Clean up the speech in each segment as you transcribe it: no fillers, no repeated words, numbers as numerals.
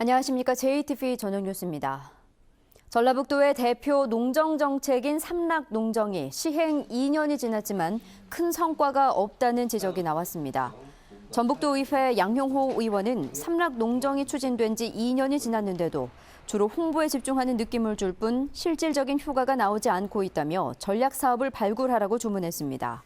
안녕하십니까. JTV 저녁 뉴스입니다. 전라북도의 대표 농정정책인 삼락농정이 시행 2년이 지났지만 큰 성과가 없다는 지적이 나왔습니다. 전북도의회 양용호 의원은 삼락농정이 추진된 지 2년이 지났는데도 주로 홍보에 집중하는 느낌을 줄 뿐 실질적인 효과가 나오지 않고 있다며 전략 사업을 발굴하라고 주문했습니다.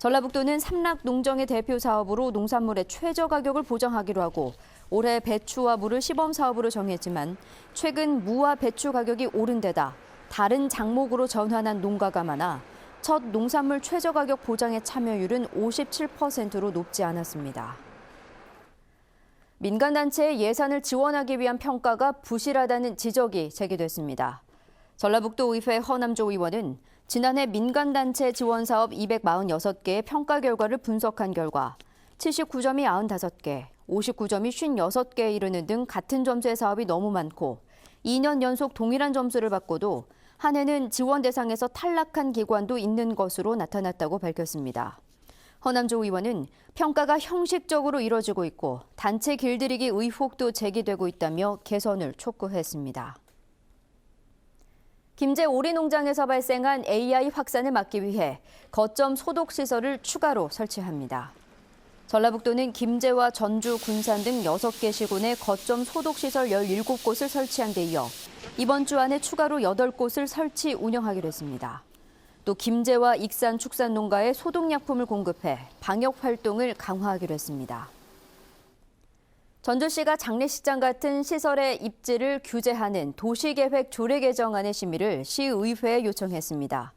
전라북도는 삼락농정의 대표 사업으로 농산물의 최저 가격을 보장하기로 하고 올해 배추와 물을 시범 사업으로 정했지만 최근 무와 배추 가격이 오른 데다 다른 작목으로 전환한 농가가 많아 첫 농산물 최저 가격 보장의 참여율은 57%로 높지 않았습니다. 민간단체의 예산을 지원하기 위한 평가가 부실하다는 지적이 제기됐습니다. 전라북도 의회 허남조 의원은 지난해 민간단체 지원 사업 246개의 평가 결과를 분석한 결과 79점이 95개, 59점이 56개에 이르는 등 같은 점수의 사업이 너무 많고 2년 연속 동일한 점수를 받고도 한 해는 지원 대상에서 탈락한 기관도 있는 것으로 나타났다고 밝혔습니다. 허남조 의원은 평가가 형식적으로 이뤄지고 있고 단체 길들이기 의혹도 제기되고 있다며 개선을 촉구했습니다. 김제 오리농장에서 발생한 AI 확산을 막기 위해 거점 소독 시설을 추가로 설치합니다. 전라북도는 김제와 전주, 군산 등 6개 시군에 거점 소독 시설 17곳을 설치한 데 이어 이번 주 안에 추가로 8곳을 설치 운영하기로 했습니다. 또 김제와 익산 축산 농가에 소독약품을 공급해 방역 활동을 강화하기로 했습니다. 전주시가 장례식장 같은 시설의 입지를 규제하는 도시계획 조례 개정안의 심의를 시의회에 요청했습니다.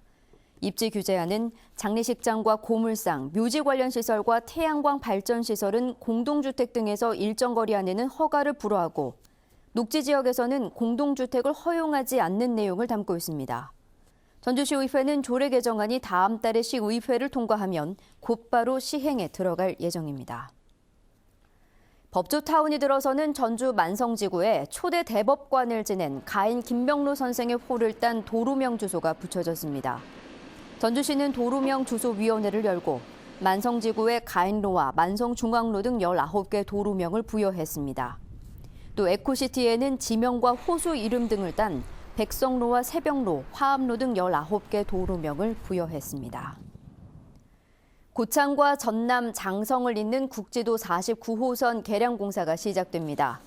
입지 규제안은 장례식장과 고물상, 묘지 관련 시설과 태양광 발전 시설은 공동주택 등에서 일정 거리 안에는 허가를 불허하고 녹지 지역에서는 공동주택을 허용하지 않는 내용을 담고 있습니다. 전주시의회는 조례 개정안이 다음 달에 시의회를 통과하면 곧바로 시행에 들어갈 예정입니다. 법조타운이 들어서는 전주 만성지구에 초대 대법관을 지낸 가인 김병로 선생의 호를 딴 도루명 주소가 붙여졌습니다. 전주시는 도루명 주소위원회를 열고 만성지구에 가인로와 만성중앙로 등 19개 도루명을 부여했습니다. 또 에코시티에는 지명과 호수 이름 등을 딴 백성로와 새벽로, 화암로 등 19개 도루명을 부여했습니다. 고창과 전남, 장성을 잇는 국지도 49호선 개량 공사가 시작됩니다.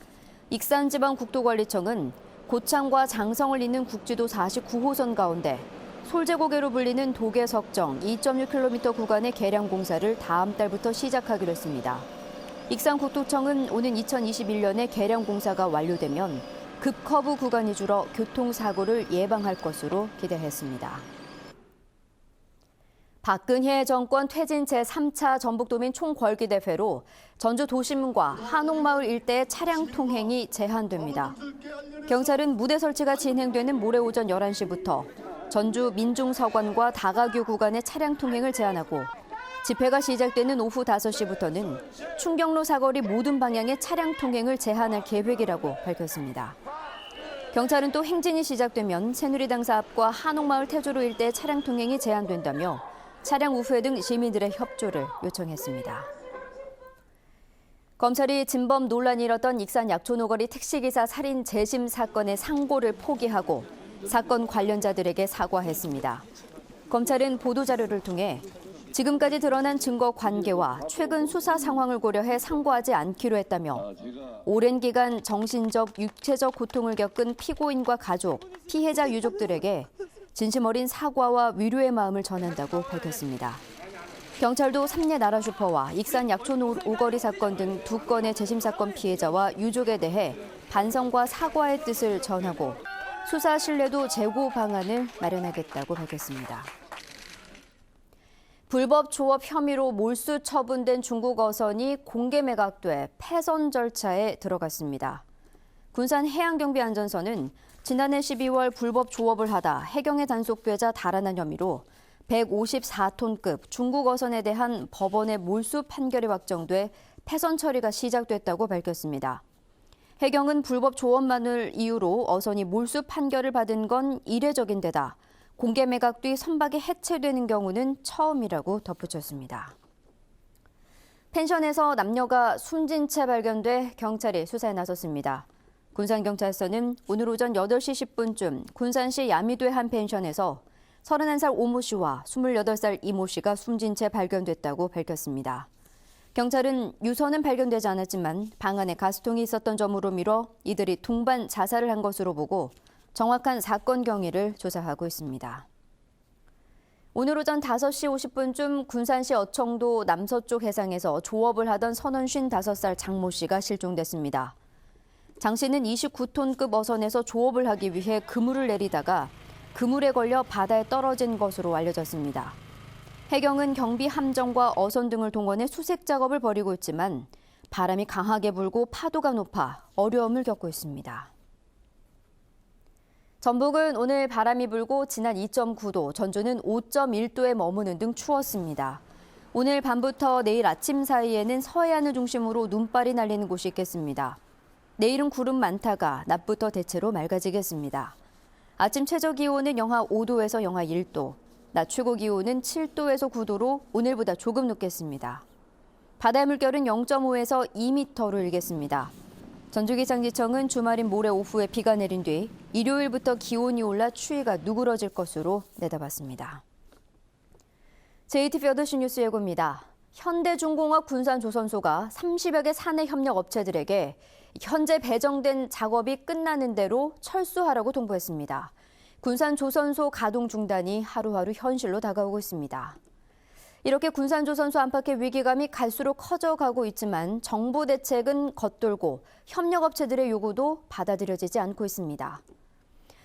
익산지방국도관리청은 고창과 장성을 잇는 국지도 49호선 가운데 솔제고개로 불리는 도계석정 2.6km 구간의 개량 공사를 다음 달부터 시작하기로 했습니다. 익산국토청은 오는 2021년에 개량 공사가 완료되면 급커브 구간이 줄어 교통사고를 예방할 것으로 기대했습니다. 박근혜 정권 퇴진 제3차 전북도민 총궐기대회로 전주 도심과 한옥마을 일대의 차량 통행이 제한됩니다. 경찰은 무대 설치가 진행되는 모레 오전 11시부터 전주 민중서관과 다가교 구간의 차량 통행을 제한하고 집회가 시작되는 오후 5시부터는 충경로 사거리 모든 방향의 차량 통행을 제한할 계획이라고 밝혔습니다. 경찰은 또 행진이 시작되면 새누리당 사앞과 한옥마을 태조로 일대의 차량 통행이 제한된다며 차량 우회 등 시민들의 협조를 요청했습니다. 검찰이 진범 논란이 일었던 익산 약촌오거리 택시기사 살인 재심 사건의 상고를 포기하고 사건 관련자들에게 사과했습니다. 검찰은 보도자료를 통해 지금까지 드러난 증거 관계와 최근 수사 상황을 고려해 상고하지 않기로 했다며 오랜 기간 정신적, 육체적 고통을 겪은 피고인과 가족, 피해자 유족들에게 진심 어린 사과와 위로의 마음을 전한다고 밝혔습니다. 경찰도 삼례 나라슈퍼와 익산 약촌 오거리 사건 등 2건의 재심 사건 피해자와 유족에 대해 반성과 사과의 뜻을 전하고 수사 신뢰도 제고 방안을 마련하겠다고 밝혔습니다. 불법 조업 혐의로 몰수 처분된 중국 어선이 공개 매각돼 폐선 절차에 들어갔습니다. 군산 해양경비안전선은 지난해 12월 불법 조업을 하다 해경에 단속되자 달아난 혐의로 154톤급 중국 어선에 대한 법원의 몰수 판결이 확정돼 폐선 처리가 시작됐다고 밝혔습니다. 해경은 불법 조업만을 이유로 어선이 몰수 판결을 받은 건 이례적인 데다 공개 매각 뒤 선박이 해체되는 경우는 처음이라고 덧붙였습니다. 펜션에서 남녀가 숨진 채 발견돼 경찰이 수사에 나섰습니다. 군산경찰서는 오늘 오전 8시 10분쯤 군산시 야미도의 한 펜션에서 31살 오모 씨와 28살 이모 씨가 숨진 채 발견됐다고 밝혔습니다. 경찰은 유서는 발견되지 않았지만 방 안에 가스통이 있었던 점으로 미뤄 이들이 동반 자살을 한 것으로 보고 정확한 사건 경위를 조사하고 있습니다. 오늘 오전 5시 50분쯤 군산시 어청도 남서쪽 해상에서 조업을 하던 선원 55살 장모 씨가 실종됐습니다. 장 씨는 29톤급 어선에서 조업을 하기 위해 그물을 내리다가 그물에 걸려 바다에 떨어진 것으로 알려졌습니다. 해경은 경비 함정과 어선 등을 동원해 수색 작업을 벌이고 있지만 바람이 강하게 불고 파도가 높아 어려움을 겪고 있습니다. 전북은 오늘 바람이 불고 지난 2.9도, 전주는 5.1도에 머무는 등 추웠습니다. 오늘 밤부터 내일 아침 사이에는 서해안을 중심으로 눈발이 날리는 곳이 있겠습니다. 내일은 구름 많다가 낮부터 대체로 맑아지겠습니다. 아침 최저 기온은 영하 5도에서 영하 1도, 낮 최고 기온은 7도에서 9도로 오늘보다 조금 높겠습니다. 바다의 물결은 0.5에서 2m로 일겠습니다. 전주기상지청은 주말인 모레 오후에 비가 내린 뒤 일요일부터 기온이 올라 추위가 누그러질 것으로 내다봤습니다. JTBC 8시 뉴스 예고입니다. 현대중공업 군산조선소가 30여 개 사내 협력 업체들에게 현재 배정된 작업이 끝나는 대로 철수하라고 통보했습니다. 군산조선소 가동 중단이 하루하루 현실로 다가오고 있습니다. 이렇게 군산조선소 안팎의 위기감이 갈수록 커져가고 있지만 정부 대책은 겉돌고 협력업체들의 요구도 받아들여지지 않고 있습니다.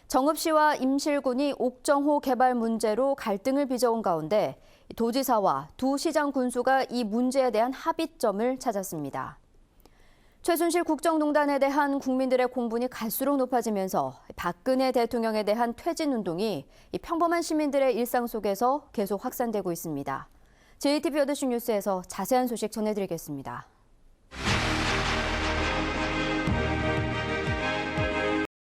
정읍시와 임실군이 옥정호 개발 문제로 갈등을 빚어온 가운데 도지사와 두 시장 군수가 이 문제에 대한 합의점을 찾았습니다. 최순실 국정농단에 대한 국민들의 공분이 갈수록 높아지면서 박근혜 대통령에 대한 퇴진운동이 평범한 시민들의 일상 속에서 계속 확산되고 있습니다. JTBC 8시 뉴스에서 자세한 소식 전해드리겠습니다.